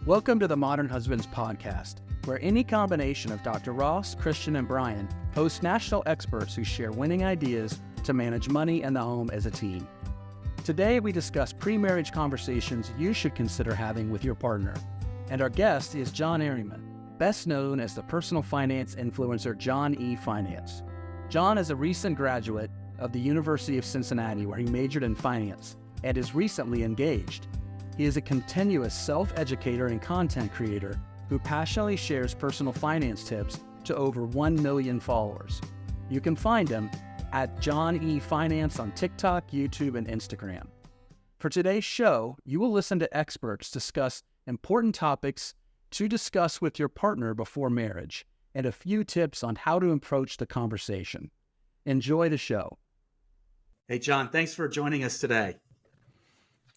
Welcome to the Modern Husbands podcast, where any combination of Dr. Ross, Christian, and Brian host national experts who share winning ideas to manage money and the home as a team. Today, we discuss pre-marriage conversations you should consider having with your partner. And our guest is John Eringman, best known as the personal finance influencer John E. Finance. John is a recent graduate of the University of Cincinnati, where he majored in finance and is recently engaged. He is a continuous self-educator and content creator who passionately shares personal finance tips to over 1 million followers. You can find him at John E. Finance on TikTok, YouTube, and Instagram. For today's show, you will listen to experts discuss important topics to discuss with your partner before marriage and a few tips on how to approach the conversation. Enjoy the show. Hey, John, thanks for joining us today.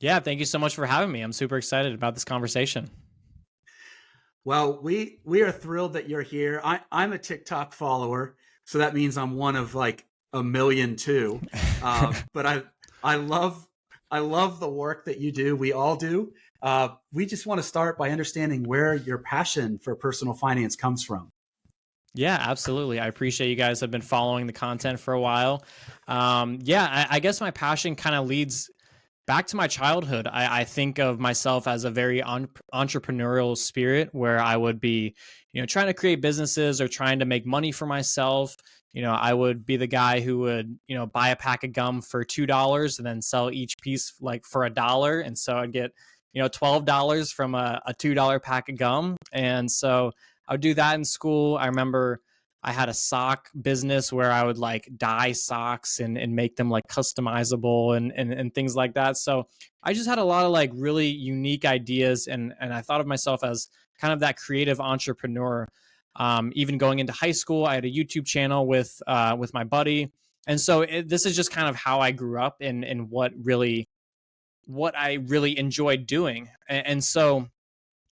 Yeah, thank you so much for having me. I'm super excited about this conversation. Well, we are thrilled that you're here. I'm a TikTok follower, so that means I'm one of like a million too. But I love the work that you do. We all do. We just want to start by understanding where your passion for personal finance comes from. Yeah, absolutely. I appreciate you guys have been following the content for a while. I guess my passion kind of leads back to my childhood. I think of myself as a very entrepreneurial spirit where I would be, trying to create businesses or trying to make money for myself. I would be the guy who would, buy a pack of gum for $2 and then sell each piece like for $1. And so I'd get, $12 from a $2 pack of gum. And so I would do that in school. I remember I had a sock business where I would like dye socks and make them like customizable and things like that. So I just had a lot of like really unique ideas. And I thought of myself as kind of that creative entrepreneur. Even going into high school, I had a YouTube channel with my buddy. And so this is just kind of how I grew up and what I really enjoyed doing. And so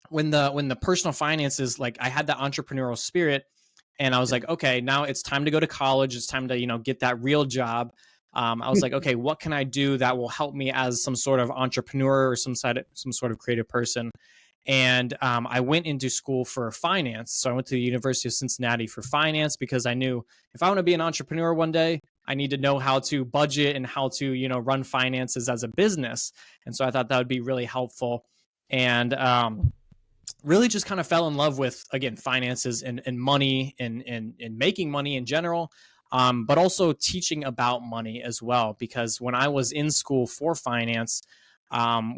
when the personal finances, like I had that entrepreneurial spirit, and I was like, okay, now it's time to go to college. It's time to, get that real job. I was like, okay, what can I do that will help me as some sort of entrepreneur or some sort of creative person? And I went into school for finance. So I went to the University of Cincinnati for finance because I knew if I want to be an entrepreneur one day, I need to know how to budget and how to, run finances as a business. And so I thought that would be really helpful. And really just kind of fell in love with, again, finances and money and making money in general, but also teaching about money as well. Because when I was in school for finance,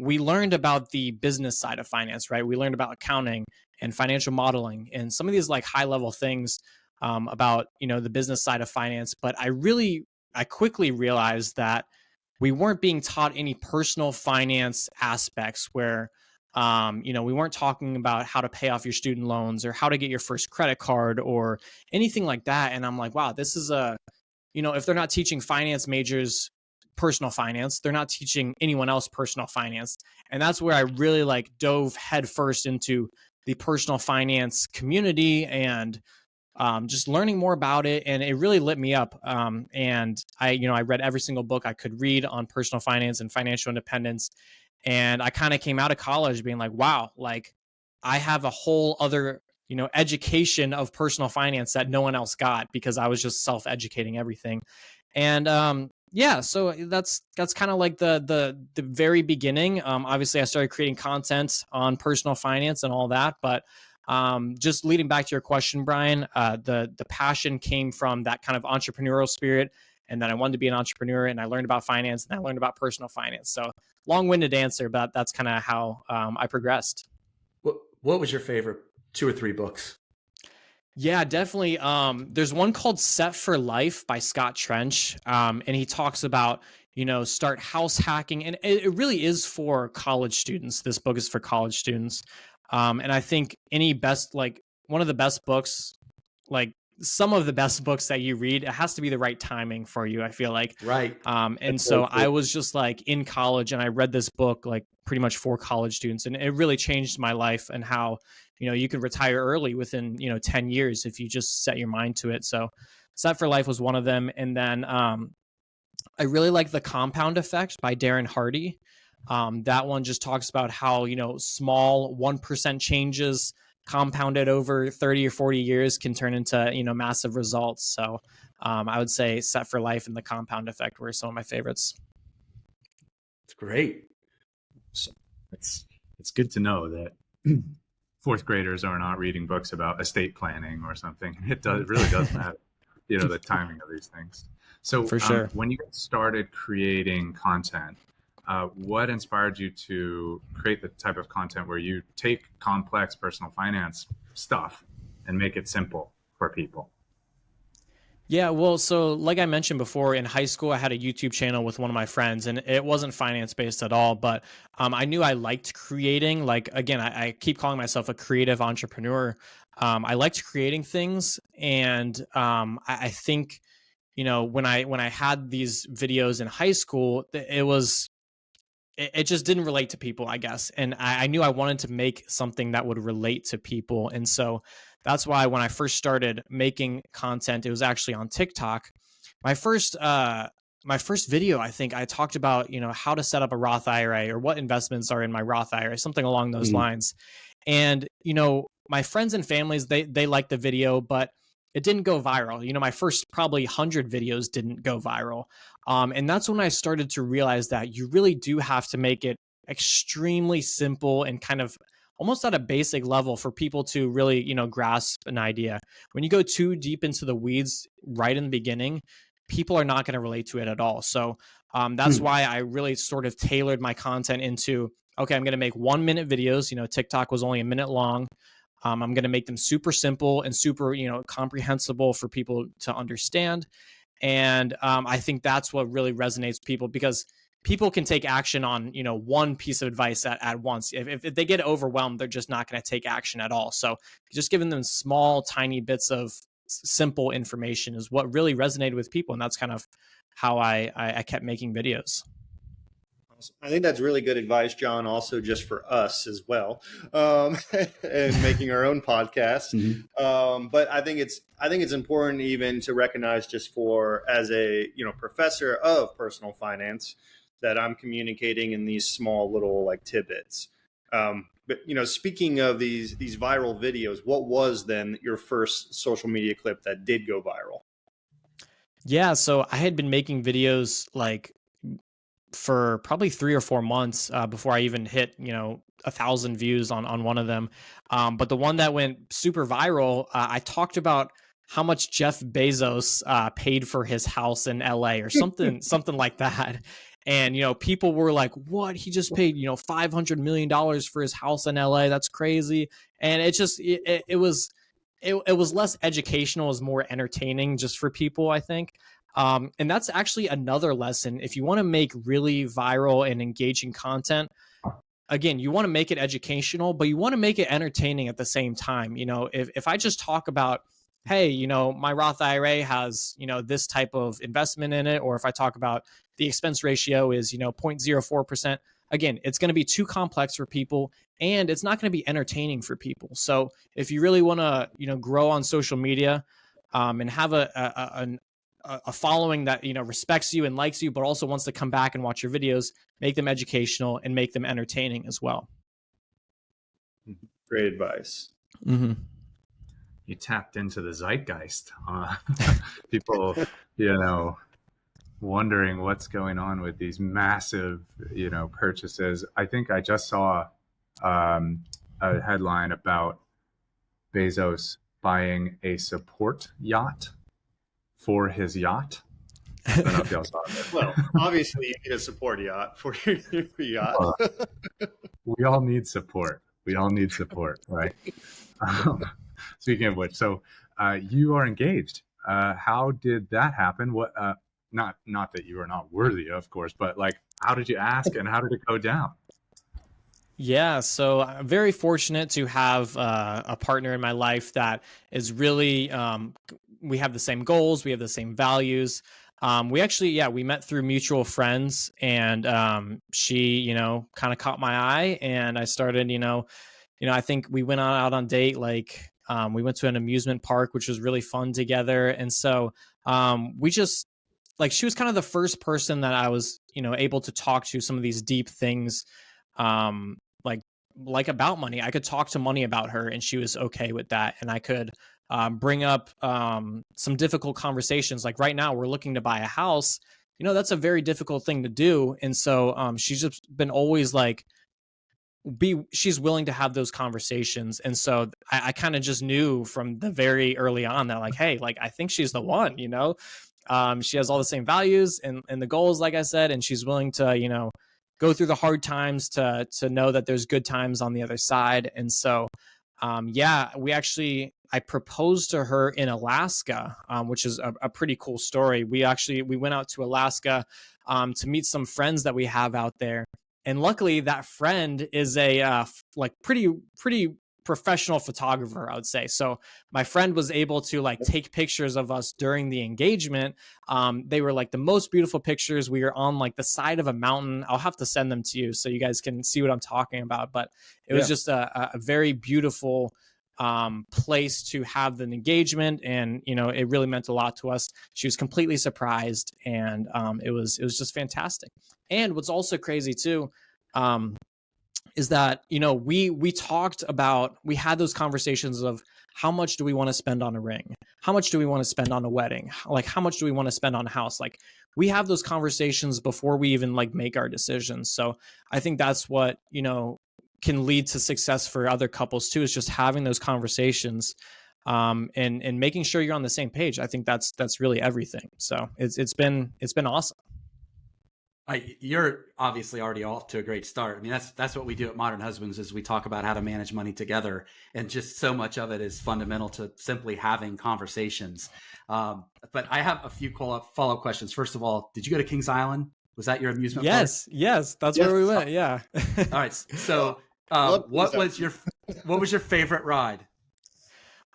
we learned about the business side of finance, right? We learned about accounting and financial modeling and some of these like high level things about, the business side of finance. But I quickly realized that we weren't being taught any personal finance aspects where we weren't talking about how to pay off your student loans or how to get your first credit card or anything like that. And I'm like, wow, this is if they're not teaching finance majors personal finance, they're not teaching anyone else personal finance. And that's where I really like dove headfirst into the personal finance community and just learning more about it. And it really lit me up. And I read every single book I could read on personal finance and financial independence. And I kind of came out of college being like, wow, like I have a whole other, education of personal finance that no one else got because I was just self-educating everything. And so that's kind of like the very beginning. Obviously, I started creating content on personal finance and all that. But just leading back to your question, Brian, the passion came from that kind of entrepreneurial spirit. And then I wanted to be an entrepreneur and I learned about finance and I learned about personal finance. So long-winded answer, but that's kind of how I progressed. What was your favorite 2 or 3 books? Yeah, definitely. There's one called Set for Life by Scott Trench. And he talks about, start house hacking. And it really is for college students. This book is for college students. And I think one of the best books, like some of the best books that you read, it has to be the right timing for you, I feel like. Right. And so I was just like in college and I read this book like pretty much for college students. And it really changed my life and how, you can retire early within, 10 years if you just set your mind to it. So Set for Life was one of them. And then I really like The Compound Effect by Darren Hardy. That one just talks about how, small 1% changes compounded over 30 or 40 years can turn into, massive results. So I would say Set for Life and The Compound Effect were some of my favorites. It's great. So it's good to know that fourth graders are not reading books about estate planning or something. It really does matter, the timing of these things. So For sure. When you started creating content, what inspired you to create the type of content where you take complex personal finance stuff and make it simple for people? Yeah, well, so like I mentioned before, in high school, I had a YouTube channel with one of my friends, and it wasn't finance based at all. But I knew I liked creating. Like, again, I keep calling myself a creative entrepreneur. I liked creating things, and I think, when I had these videos in high school, it just didn't relate to people, I guess. And I knew I wanted to make something that would relate to people. And so that's why when I first started making content, it was actually on TikTok. My first video, I think I talked about, how to set up a Roth IRA or what investments are in my Roth IRA, something along those lines. And, my friends and families, they liked the video, but it didn't go viral. My first probably 100 videos didn't go viral. And that's when I started to realize that you really do have to make it extremely simple and kind of almost at a basic level for people to really, grasp an idea. When you go too deep into the weeds right in the beginning, people are not going to relate to it at all. So that's why I really sort of tailored my content into, okay, I'm going to make 1-minute videos. TikTok was only a minute long. I'm going to make them super simple and super, comprehensible for people to understand. And I think that's what really resonates with people, because people can take action on, one piece of advice at once. If they get overwhelmed, they're just not going to take action at all. So just giving them small, tiny bits of simple information is what really resonated with people. And that's kind of how I kept making videos. I think that's really good advice, John, also just for us as well, and making our own podcast. But I think it's important even to recognize, just for as a professor of personal finance, that I'm communicating in these small little like tidbits. But speaking of these viral videos, what was then your first social media clip that did go viral? Yeah, so I had been making videos like for probably 3 or 4 months before I even hit 1,000 views on one of them. But the one that went super viral, I talked about how much Jeff Bezos paid for his house in LA or something like that. And people were like, "What? He just paid $500 million for his house in LA? That's crazy." And it was less educational, it was more entertaining just for people, I think. And that's actually another lesson. If you want to make really viral and engaging content, again, you want to make it educational, but you want to make it entertaining at the same time. If I just talk about, hey, my Roth IRA has, this type of investment in it, or if I talk about the expense ratio is, 0.04%, again, it's going to be too complex for people, and it's not going to be entertaining for people. So if you really want to, grow on social media, and have a following that respects you and likes you, but also wants to come back and watch your videos, make them educational and make them entertaining as well. Great advice. You tapped into the zeitgeist. People, wondering what's going on with these massive, purchases. I think I just saw a headline about Bezos buying a support yacht for his yacht. I don't know if y'all saw that. Well, obviously you need a support yacht for your yacht. We all need support. Right? Speaking of which, so you are engaged. How did that happen? What? Not that you are not worthy, of course, but like, how did you ask and how did it go down? Yeah, so I'm very fortunate to have a partner in my life that is really, we have the same goals, we have the same values. We met through mutual friends, and she, kind of caught my eye, and I started, I think we went out on date, like we went to an amusement park, which was really fun together. And so we just, like, she was kind of the first person that I was, able to talk to some of these deep things, um, like, about money. I could talk to money about her and she was okay with that. And I could bring up some difficult conversations. Like right now we're looking to buy a house, that's a very difficult thing to do. And so she's just been always like, she's willing to have those conversations. And so I kind of just knew from the very early on that like, hey, like, I think she's the one, she has all the same values and the goals, like I said, and she's willing to, go through the hard times to know that there's good times on the other side. And so, I proposed to her in Alaska, which is a pretty cool story. We went out to Alaska to meet some friends that we have out there. And luckily that friend is a pretty professional photographer, I would say. So my friend was able to like take pictures of us during the engagement. They were like the most beautiful pictures. We were on like the side of a mountain. I'll have to send them to you so you guys can see what I'm talking about. But it was just a very beautiful place to have the engagement, and it really meant a lot to us. She was completely surprised, and it was just fantastic. And what's also crazy too, is that we talked about, we had those conversations of how much do we want to spend on a ring, how much do we want to spend on a wedding, like how much do we want to spend on a house. Like we have those conversations before we even like make our decisions. So I think that's what can lead to success for other couples too, is just having those conversations and making sure you're on the same page. I think that's really everything. So it's been awesome. You're obviously already off to a great start. I mean, that's what we do at Modern Husbands, is we talk about how to manage money together, and just so much of it is fundamental to simply having conversations. But I have a few follow-up questions. First of all, did you go to Kings Island? Was that your amusement park? Yes, that's where we went. Yeah. All right. So, what was your favorite ride?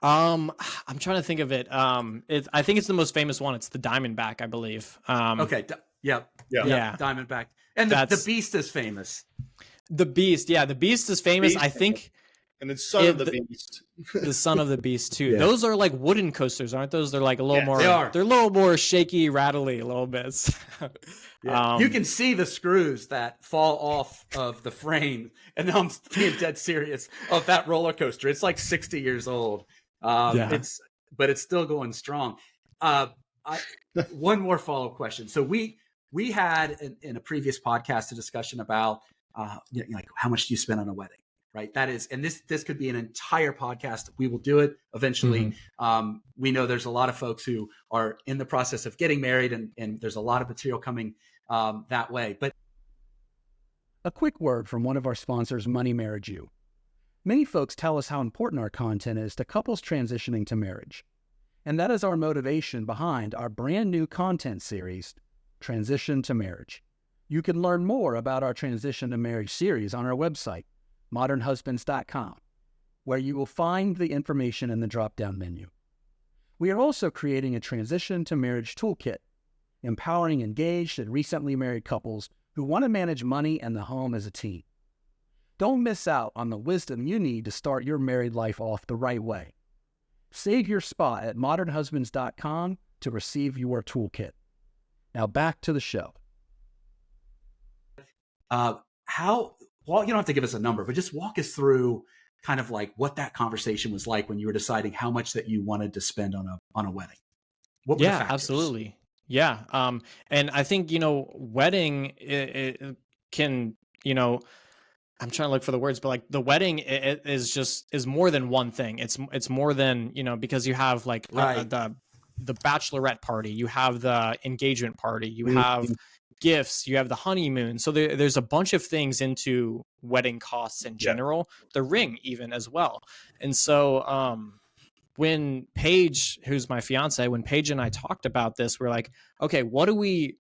I'm trying to think of it. I think it's the most famous one. It's the Diamondback, I believe. Okay. Yeah. Diamondback. And the Beast is famous. The Beast. Yeah. The Beast is famous. Beast, I think. And it's Son of the Beast. The Son of the Beast too. Yeah. Those are like wooden coasters, aren't those? They're like a little more. They are. They're a little more shaky, rattly, a little bit. You can see the screws that fall off of the frame, and I'm being dead serious, of that roller coaster. It's like 60 years old. But it's still going strong. One more follow-up question. So we had in a previous podcast a discussion about like how much do you spend on a wedding, right? That is, and this could be an entire podcast. We will do it eventually. Mm-hmm. We know there's a lot of folks who are in the process of getting married, and there's a lot of material coming that way. But a quick word from one of our sponsors, Money Marriage U. Many folks tell us how important our content is to couples transitioning to marriage. And that is our motivation behind our brand new content series, Transition to Marriage. You can learn more about our Transition to Marriage series on our website, modernhusbands.com, where you will find the information in the drop-down menu. We are also creating a Transition to Marriage toolkit, empowering engaged and recently married couples who want to manage money and the home as a team. Don't miss out on the wisdom you need to start your married life off the right way. Save your spot at modernhusbands.com to receive your toolkit. Now back to the show. Well, you don't have to give us a number, but just walk us through kind of like what that conversation was like when you were deciding how much that you wanted to spend on a wedding. What were the factors? Absolutely. Yeah. And I think, wedding, it can, I'm trying to look for the words, but like the wedding is more than one thing. It's more than, because you have like the bachelorette party, you have the engagement party, you have gifts, you have the honeymoon. So there's a bunch of things into wedding costs in general, the ring even as well. And so, when Paige, who's my fiance, when Paige and I talked about this, we're like, okay, what do we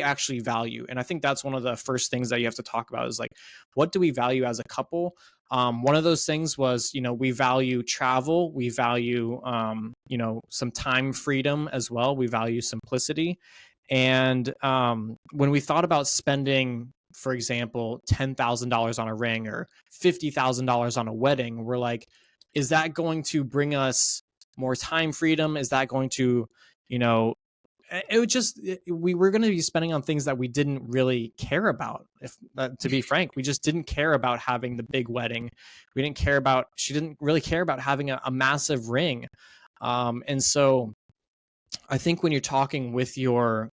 actually value? And I think that's one of the first things that you have to talk about is like, what do we value as a couple? One of those things was, we value travel. We value, some time freedom as well. We value simplicity. And when we thought about spending, for example, $10,000 on a ring or $50,000 on a wedding, we're like, is that going to bring us more time freedom? Is that going to, it would just, we were going to be spending on things that we didn't really care about. If to be frank, we just didn't care about having the big wedding. We didn't care about, she didn't really care about having a massive ring. And so I think when you're talking with your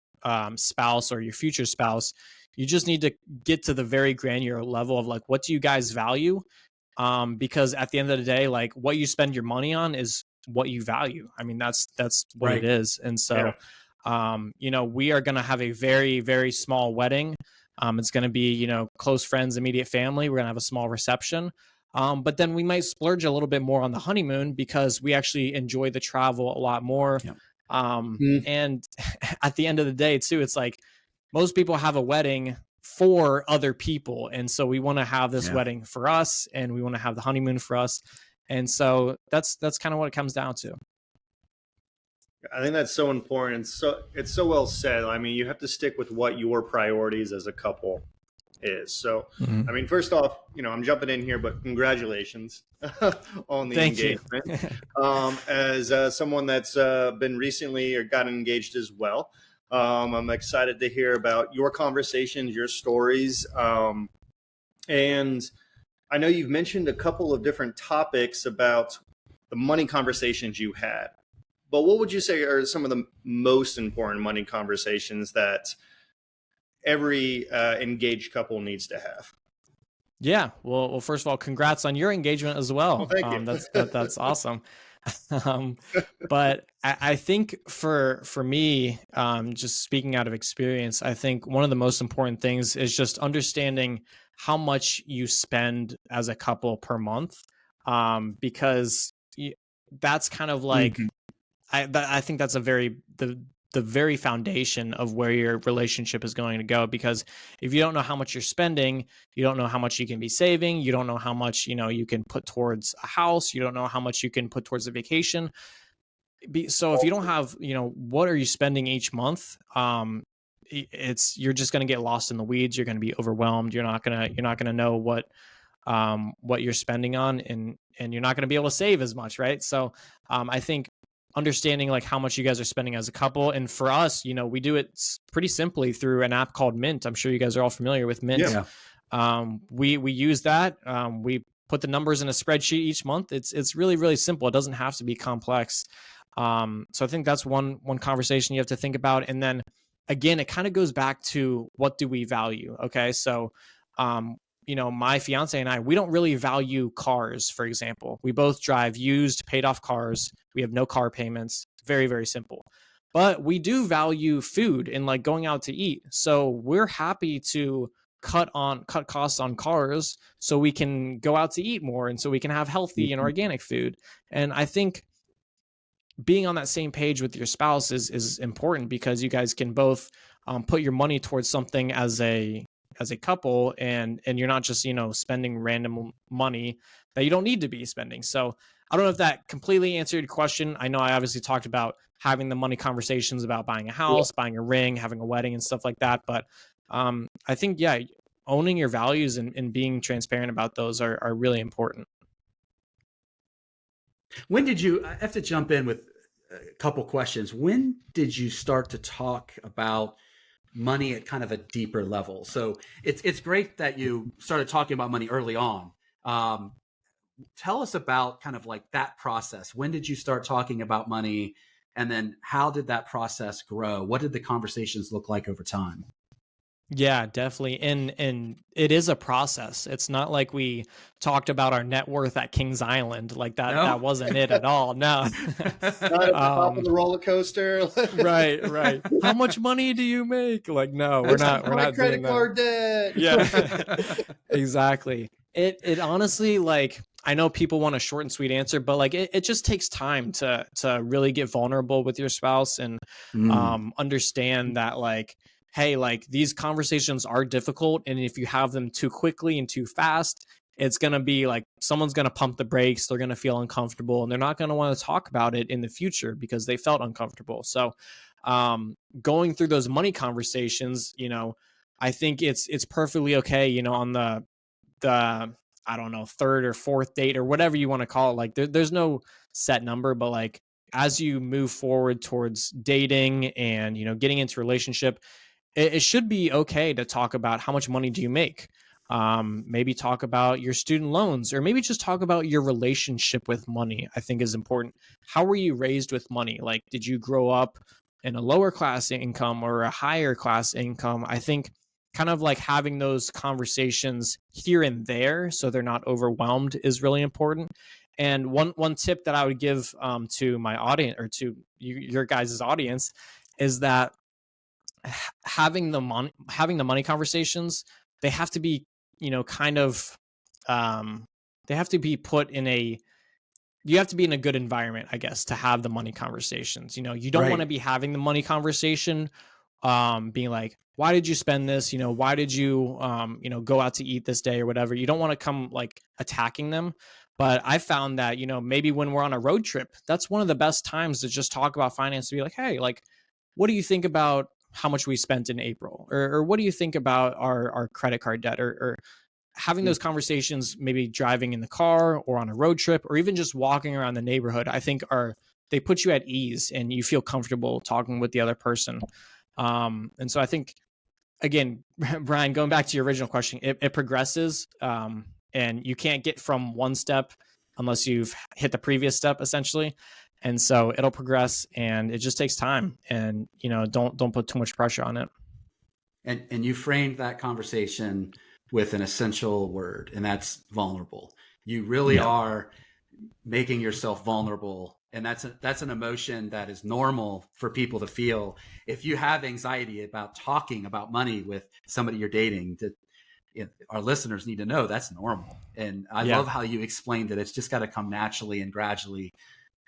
spouse or your future spouse, you just need to get to the very granular level of like, what do you guys value? Because at the end of the day, like what you spend your money on is what you value. I mean, that's what it is. And so, you know, we are going to have a very, very small wedding. It's going to be, you know, close friends, immediate family. We're going to have a small reception. But then we might splurge a little bit more on the honeymoon because we actually enjoy the travel a lot more. And at the end of the day too, it's like most people have a wedding for other people. And so we want to have this wedding for us, and we want to have the honeymoon for us. And so that's kind of what it comes down to. I think that's so important. It's so well said. I mean, you have to stick with what your priorities as a couple is. So, I mean, first off, you know, I'm jumping in here, but congratulations on the engagement. As someone that's been recently or gotten engaged as well, I'm excited to hear about your conversations, your stories. And I know you've mentioned a couple of different topics about the money conversations you had, but what would you say are some of the most important money conversations that every engaged couple needs to have? Yeah. Well, first of all, congrats on your engagement as well. Thank you. That's awesome. But I think for me, just speaking out of experience, I think one of the most important things is just understanding how much you spend as a couple per month. Because that's kind of like, I think that's the very foundation of where your relationship is going to go. Because if you don't know how much you're spending, you don't know how much you can be saving, you don't know how much, you know, you can put towards a house, you don't know how much you can put towards a vacation. So if you don't have, you know, what are you spending each month? You're just going to get lost in the weeds. You're going to be overwhelmed. You're not going to know what you're spending on, and you're not going to be able to save as much. Right. So I think understanding like how much you guys are spending as a couple. And for us, you know, we do it pretty simply through an app called Mint. I'm sure you guys are all familiar with Mint. We use that. We put the numbers in a spreadsheet each month. It's really, really simple. It doesn't have to be complex. So I think that's one conversation you have to think about. And then again, it kind of goes back to what do we value? Okay. So, you know, my fiance and I, we don't really value cars, for example. We both drive used, paid off cars. We have no car payments. Very, very simple. But we do value food and like going out to eat. So we're happy to cut costs on cars so we can go out to eat more and so we can have healthy and organic food. And I think being on that same page with your spouse is important, because you guys can both put your money towards something as a couple, and you're not just, you know, spending random money that you don't need to be spending. So I don't know if that completely answered your question. I know I obviously talked about having the money conversations about buying a house, buying a ring, having a wedding and stuff like that. But I think, owning your values and being transparent about those are really important. When did you, I have to jump in with a couple questions. When did you start to talk about money at kind of a deeper level? So it's great that you started talking about money early on. Tell us about kind of like that process. When did you start talking about money? And then how did that process grow? What did the conversations look like over time? Yeah, definitely. And it is a process. It's not like we talked about our net worth at Kings Island. Like that, No. That wasn't it at all. No. Not at the top of the roller coaster. Right. How much money do you make? Like, no, we're not credit doing card debt. Yeah, exactly. It honestly, like, I know people want a short and sweet answer, but like it just takes time to really get vulnerable with your spouse and understand that, like, hey, like these conversations are difficult. And if you have them too quickly and too fast, it's going to be like someone's going to pump the brakes. They're going to feel uncomfortable and they're not going to want to talk about it in the future because they felt uncomfortable. So going through those money conversations, you know, I think it's perfectly okay, you know, on the I don't know, third or fourth date or whatever you want to call it. Like there's no set number, but like as you move forward towards dating and, getting into a relationship, it should be okay to talk about how much money do you make. Maybe talk about your student loans, or maybe just talk about your relationship with money, I think is important. How were you raised with money? Like, did you grow up in a lower class income or a higher class income? I think kind of like having those conversations here and there so they're not overwhelmed is really important. And one tip that I would give to my audience, or to your guys' audience, is that having the money conversations, they have to be, kind of, they have to be put in you have to be in a good environment, I guess, to have the money conversations. You don't want to be having the money conversation, being like, why did you spend this? Why did you, go out to eat this day or whatever? You don't want to come like attacking them. But I found that, maybe when we're on a road trip, that's one of the best times to just talk about finance, to be like, hey, like, what do you think about how much we spent in April? Or what do you think about our credit card debt? Or having those conversations, maybe driving in the car or on a road trip, or even just walking around the neighborhood, I think they put you at ease and you feel comfortable talking with the other person. And so I think, again, Brian, going back to your original question, it progresses, and you can't get from one step unless you've hit the previous step, essentially. And so it'll progress, and it just takes time, and, don't put too much pressure on it. And you framed that conversation with an essential word, and that's vulnerable. You really are making yourself vulnerable. And that's an emotion that is normal for people to feel. If you have anxiety about talking about money with somebody you're dating, our listeners need to know that's normal. And I love how you explained that it's just got to come naturally and gradually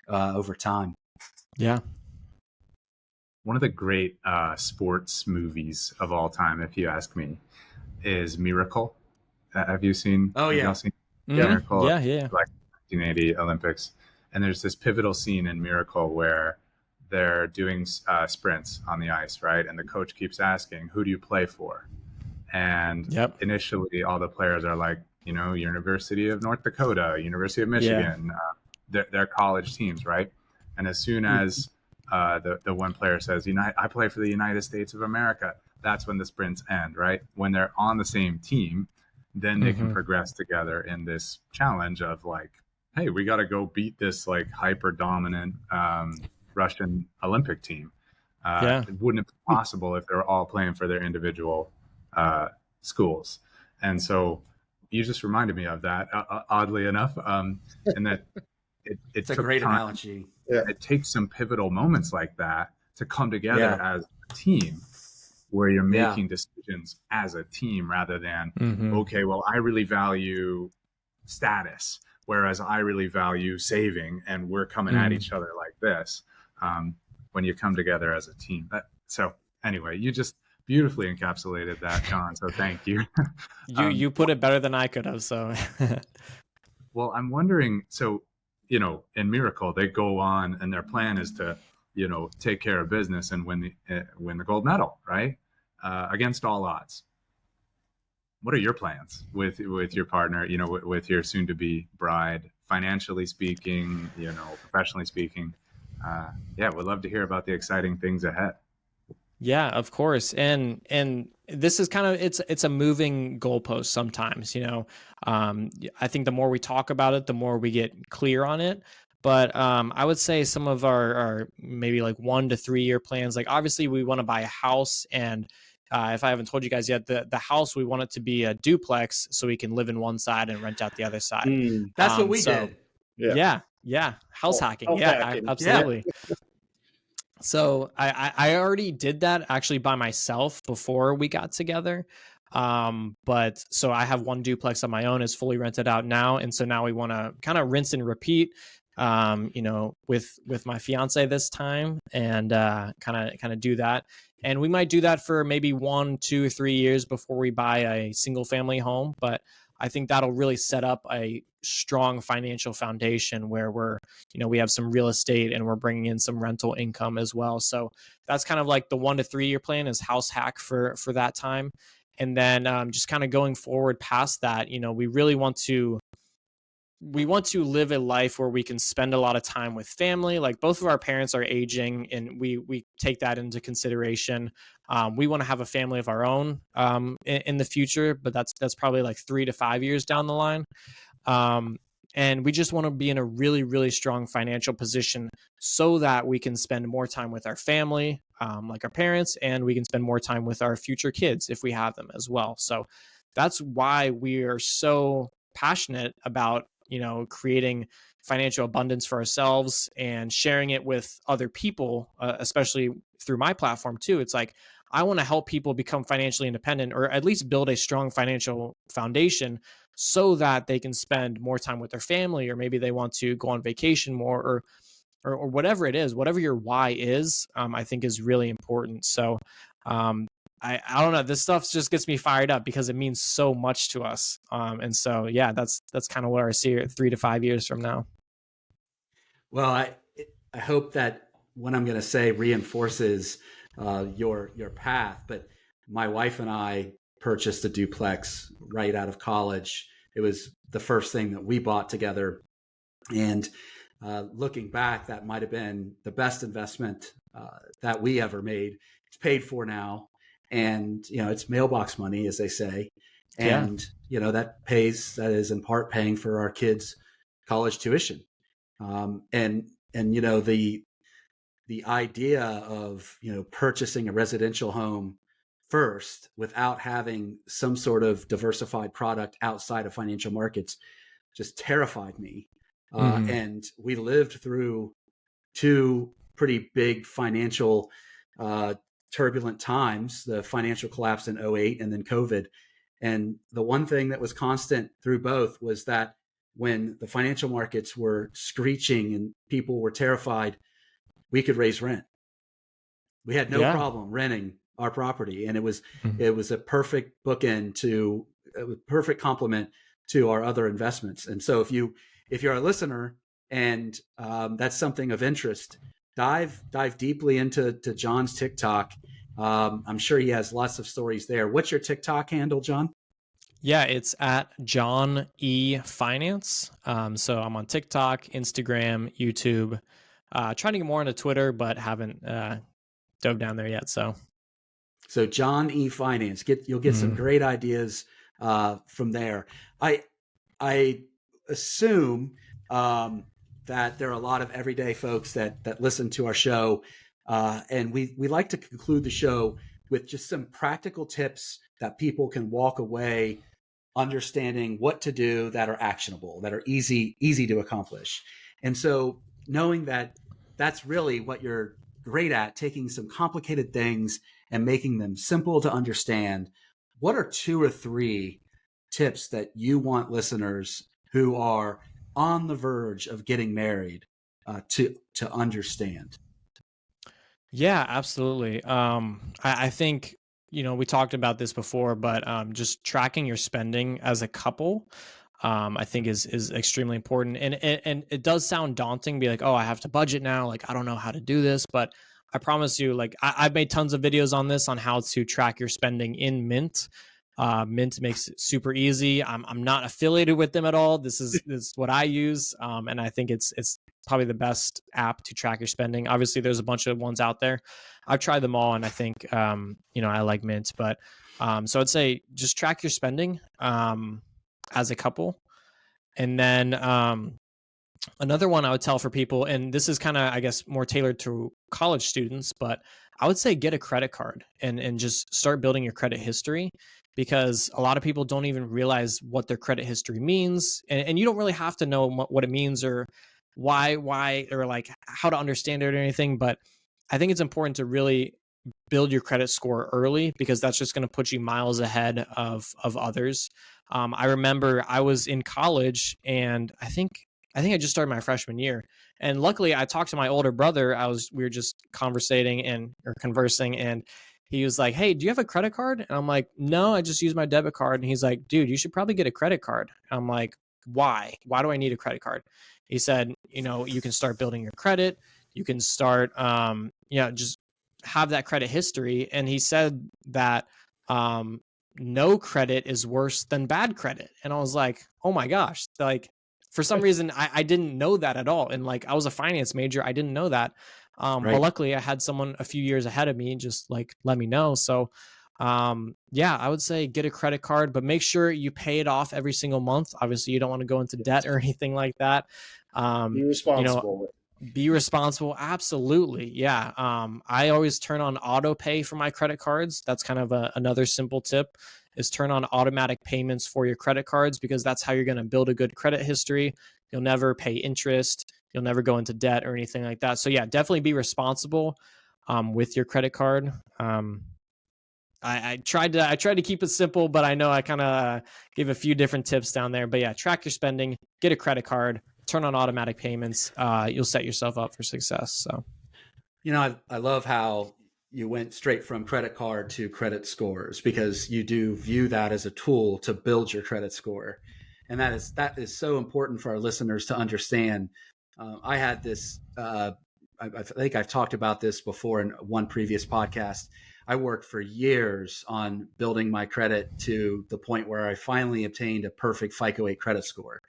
over time. Yeah. One of the great sports movies of all time, if you ask me, is Miracle. Have you seen? Oh, yeah. Seen Miracle? Yeah. Like 1980 Olympics. And there's this pivotal scene in Miracle where they're doing sprints on the ice, right? And the coach keeps asking, who do you play for? And initially all the players are like, University of North Dakota, University of Michigan, they're college teams, right? And as soon as the one player says, I play for the United States of America, that's when the sprints end, right? When they're on the same team, then they can progress together in this challenge of like, hey, we got to go beat this like hyper dominant Russian Olympic team. It wouldn't have been possible if they were all playing for their individual schools. And so you just reminded me of that, oddly enough, and that it's a great analogy. It takes some pivotal moments like that to come together as a team, where you're making decisions as a team rather than, okay, well, I really value status, whereas I really value saving, and we're coming at each other like this. When you come together as a team. So anyway, you just beautifully encapsulated that, John. So thank you. You put it better than I could have. So, well, I'm wondering, so, in Miracle, they go on and their plan is to, take care of business and win the gold medal, right? Against all odds. What are your plans with your partner, with your soon to be bride, financially speaking, professionally speaking? We'd love to hear about the exciting things ahead. Yeah, of course. And this is kind of, it's a moving goalpost sometimes, I think the more we talk about it, the more we get clear on it. But I would say some of our maybe like 1 to 3 year plans, like obviously we want to buy a house, and if I haven't told you guys yet, the house, we want it to be a duplex so we can live in one side and rent out the other side. That's what we did. Yeah. House hacking. Absolutely. So I already did that actually by myself before we got together. But so I have one duplex on my own, is fully rented out now. And so now we want to kind of rinse and repeat, with my fiance this time, and kind of do that. And we might do that for maybe 1, 2, 3 years before we buy a single family home. But I think that'll really set up a strong financial foundation where we have some real estate and we're bringing in some rental income as well. So that's kind of like the 1 to 3 year plan, is house hack for that time. And then just kind of going forward past that, we really want to we want to live a life where we can spend a lot of time with family. Like both of our parents are aging, and we take that into consideration. We want to have a family of our own in the future, but that's probably like 3 to 5 years down the line. And we just want to be in a really, really strong financial position so that we can spend more time with our family, like our parents, and we can spend more time with our future kids if we have them as well. So that's why we are so passionate about, creating financial abundance for ourselves and sharing it with other people, especially through my platform too. It's like, I want to help people become financially independent, or at least build a strong financial foundation so that they can spend more time with their family, or maybe they want to go on vacation more, or whatever it is, whatever your why is, I think is really important. So I don't know, this stuff just gets me fired up because it means so much to us. And so, yeah, that's kind of what I see 3 to 5 years from now. Well, I hope that what I'm going to say reinforces your path. But my wife and I purchased a duplex right out of college. It was the first thing that we bought together. And looking back, that might have been the best investment that we ever made. It's paid for now. And, it's mailbox money, as they say. And, that is in part paying for our kids' college tuition. And the idea of, purchasing a residential home first without having some sort of diversified product outside of financial markets just terrified me. And we lived through 2 pretty big financial turbulent times, the financial collapse in 2008 and then COVID. And the one thing that was constant through both was that when the financial markets were screeching and people were terrified, we could raise rent. We had no problem renting our property. And it was a perfect bookend to a perfect complement to our other investments. And so if you're a listener and that's something of interest, dive deeply into John's TikTok. I'm sure he has lots of stories there. What's your TikTok handle, John? Yeah, it's at John E Finance. So I'm on TikTok, Instagram, YouTube. Trying to get more into Twitter, but haven't dove down there yet. So John E Finance. You'll get some great ideas from there. I assume that there are a lot of everyday folks that listen to our show. And we like to conclude the show with just some practical tips that people can walk away understanding what to do that are actionable, that are easy to accomplish. And so knowing that that's really what you're great at, taking some complicated things and making them simple to understand, what are 2 or 3 tips that you want listeners who are on the verge of getting married to understand? Yeah, absolutely. I think, we talked about this before, but just tracking your spending as a couple, I think is extremely important. And it does sound daunting, be like, oh, I have to budget now. Like, I don't know how to do this, but I promise you, like, I've made tons of videos on this, on how to track your spending in Mint. Mint makes it super easy. I'm not affiliated with them at all. This is what I use. And I think it's probably the best app to track your spending. Obviously there's a bunch of ones out there. I've tried them all, and I think, I like Mint, but, so I'd say just track your spending, as a couple. And then, another one I would tell for people, and this is kind of, I guess, more tailored to college students, but I would say get a credit card and just start building your credit history, because a lot of people don't even realize what their credit history means. And you don't really have to know what it means, or why, or like how to understand it or anything. But I think it's important to really build your credit score early, because that's just going to put you miles ahead of others. I remember I was in college, and I think I just started my freshman year. And luckily I talked to my older brother. We were just conversing, and he was like, hey, do you have a credit card? And I'm like, no, I just use my debit card. And he's like, dude, you should probably get a credit card. And I'm like, why do I need a credit card? He said, you can start building your credit. You can start, just have that credit history. And he said that, no credit is worse than bad credit. And I was like, oh my gosh, like, for some reason, I didn't know that at all. And like, I was a finance major. I didn't know that. Right. But luckily I had someone a few years ahead of me just like let me know. So yeah, I would say get a credit card, but make sure you pay it off every single month. Obviously you don't want to go into debt or anything like that. Be responsible. Be responsible. Absolutely. Yeah. I always turn on auto pay for my credit cards. That's kind of another simple tip, is turn on automatic payments for your credit cards, because that's how you're going to build a good credit history. You'll never pay interest. You'll never go into debt or anything like that. So yeah, definitely be responsible with your credit card. I tried to keep it simple, but I know I kind of gave a few different tips down there. But yeah, track your spending, get a credit card, turn on automatic payments. You'll set yourself up for success. So, I love how you went straight from credit card to credit scores, because you do view that as a tool to build your credit score. And that is so important for our listeners to understand. I had this, I think I've talked about this before in one previous podcast. I worked for years on building my credit to the point where I finally obtained a perfect FICO 8 credit score.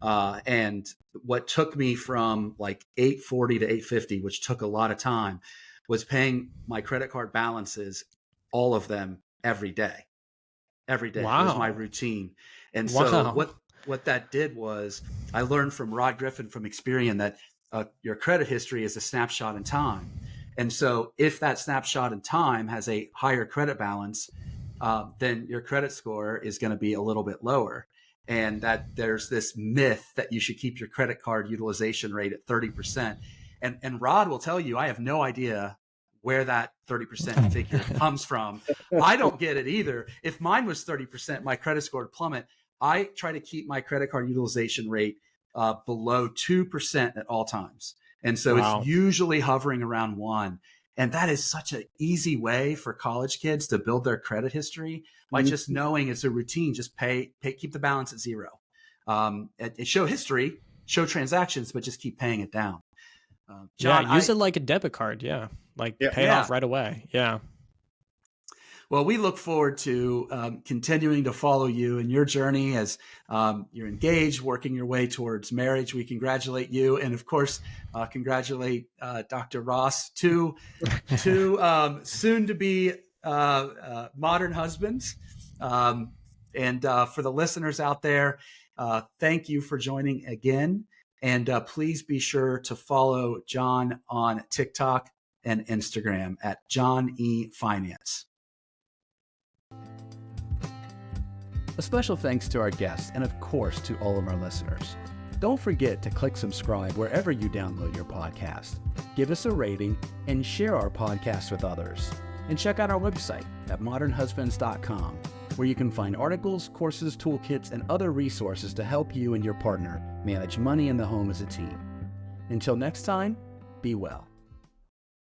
And what took me from like 840 to 850, which took a lot of time, was paying my credit card balances, all of them, every day. Every day. Wow. It was my routine. And Wow. so what that did was, I learned from Rod Griffin from Experian that your credit history is a snapshot in time. And so if that snapshot in time has a higher credit balance, then your credit score is going to be a little bit lower. And that there's this myth that you should keep your credit card utilization rate at 30%. And Rod will tell you, I have no idea where that 30% figure comes from. I don't get it either. If mine was 30%, my credit score would plummet. I try to keep my credit card utilization rate below 2% at all times. And so Wow. It's usually hovering around 1. And that is such an easy way for college kids to build their credit history by just knowing it's a routine. Just pay, keep the balance at 0. Show history, show transactions, but just keep paying it down. John, use it like a debit card. Yeah. Like pay it off right away. Yeah. Well, we look forward to continuing to follow you in your journey as you're engaged, working your way towards marriage. We congratulate you. And of course, congratulate Dr. Ross, two soon to be modern husbands. And for the listeners out there, thank you for joining again. And please be sure to follow John on TikTok and Instagram at John E. Finance. A special thanks to our guests and, of course, to all of our listeners. Don't forget to click subscribe wherever you download your podcast. Give us a rating and share our podcast with others. And check out our website at modernhusbands.com, where you can find articles, courses, toolkits, and other resources to help you and your partner manage money in the home as a team. Until next time, be well.